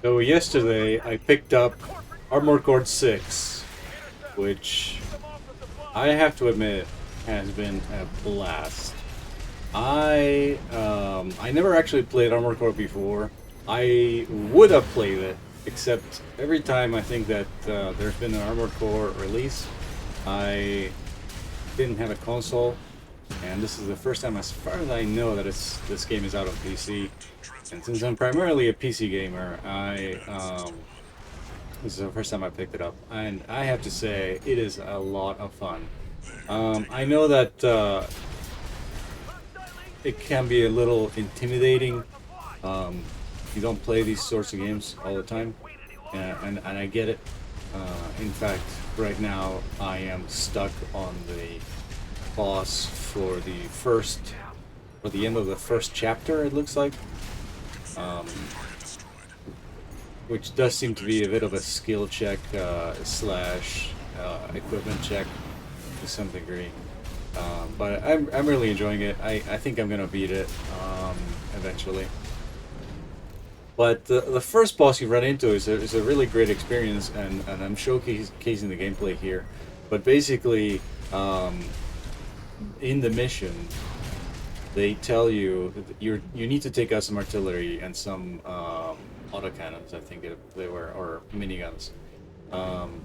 So yesterday I picked up Armor Core 6, which I have to admit has been a blast. I never actually played Armored Core before. I would have played it, except every time I think that there's been an Armored Core release, I didn't have a console, and this is the first time, as far as I know, that this game is out on PC. And since I'm primarily a PC gamer, this is the first time I picked it up, and I have to say it is a lot of fun. I know that it can be a little intimidating. Um, you don't play these sorts of games all the time, and I get it. In fact, right now I am stuck on the boss for the end of the first chapter. It looks like, um, which does seem to be a bit of a skill check slash equipment check to some degree. But I'm really enjoying it. I think I'm gonna beat it eventually. But the first boss you run into is a really great experience, and I'm showcasing the gameplay here. But basically, in the mission, they tell you that you need to take out some artillery and some autocannons, I think they were, or miniguns. Um,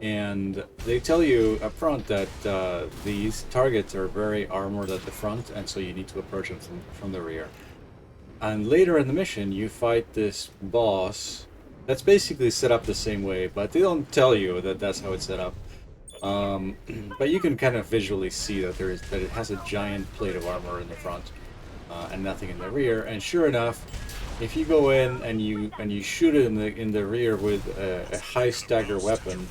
and they tell you up front that these targets are very armored at the front, and so you need to approach them from the rear. And later in the mission, you fight this boss that's basically set up the same way, but they don't tell you that that's how it's set up. Um, but you can kind of visually see that that it has a giant plate of armor in the front and nothing in the rear. And sure enough, if you go in and you shoot it in the rear with a high stagger weapon,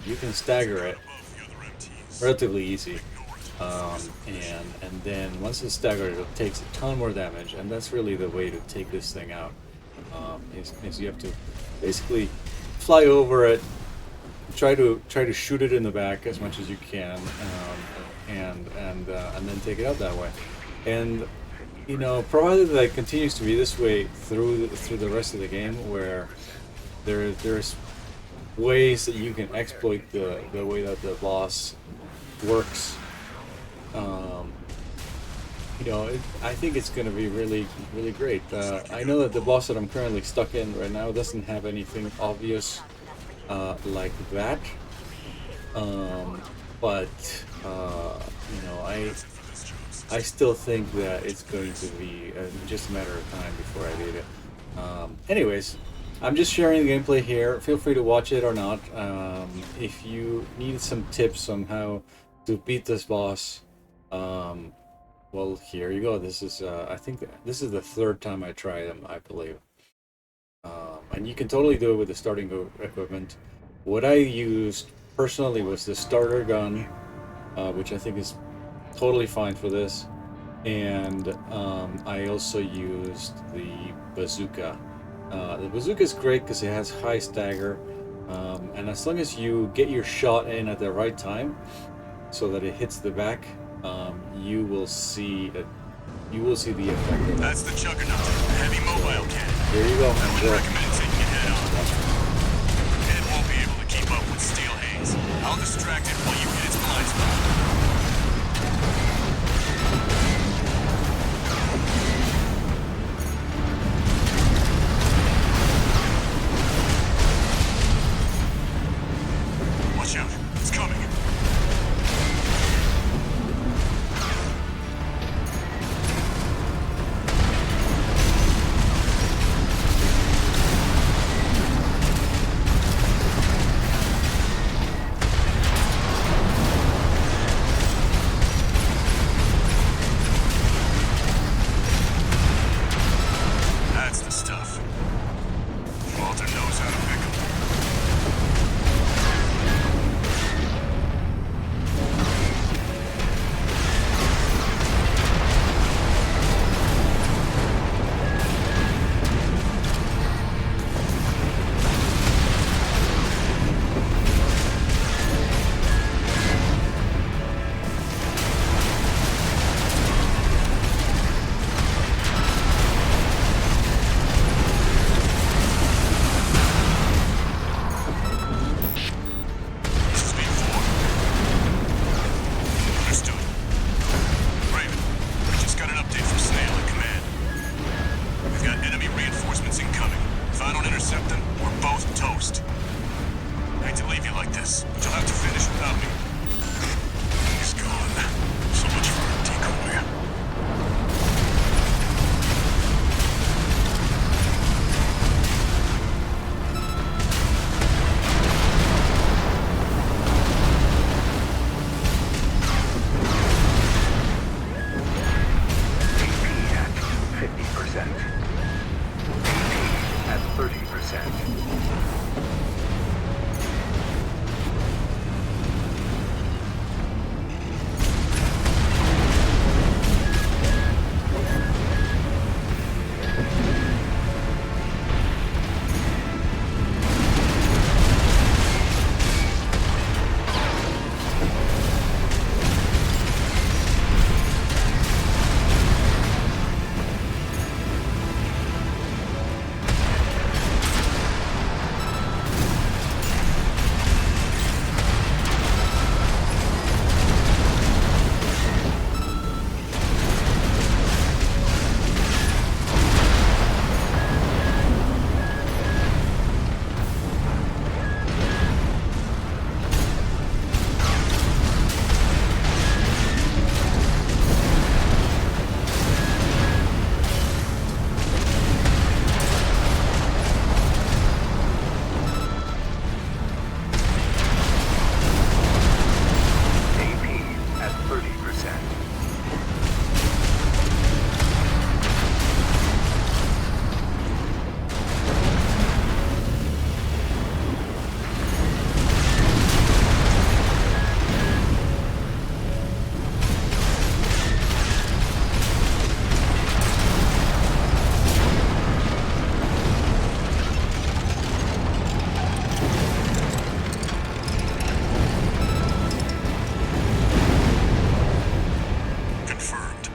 you can stagger it relatively easy. And then once it's staggered, it takes a ton more damage, and that's really the way to take this thing out. Is you have to basically fly over it, try to shoot it in the back as much as you can, and then take it out that way. And you know, provided that it continues to be this way through the rest of the game, where there's ways that you can exploit the way that the boss works. Um, I think it's going to be really, really great. I know that the boss that I'm currently stuck in right now doesn't have anything obvious like that. But I still think that it's going to be just a matter of time before I beat it. Anyways, I'm just sharing the gameplay here. Feel free to watch it or not. If you need some tips on how to beat this boss, well, here you go. This is I think this is the third time I try them, I believe. And you can totally do it with the starting equipment. What I used personally was the starter gun, which I think is totally fine for this. And I also used the bazooka. The bazooka is great because it has high stagger, and as long as you get your shot in at the right time, so that it hits the back, you will see the effect of it. That's the Juggernaut, heavy mobile cannon. Here you go. I would recommend taking it head on. It won't be able to keep up with steel haze. I'll distract it while you hit its blind spot. Watch out, it's coming. update from Snail at command. We've got enemy reinforcements incoming. If I don't intercept them, we're both toast. I hate to leave you like this, but you'll have to finish without me. He's gone. So much for a decoy.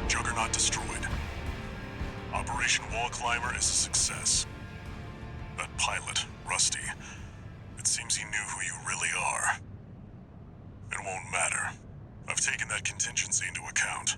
Juggernaut destroyed. Operation Wall Climber is a success. That pilot, Rusty, it seems he knew who you really are. It won't matter. I've taken that contingency into account.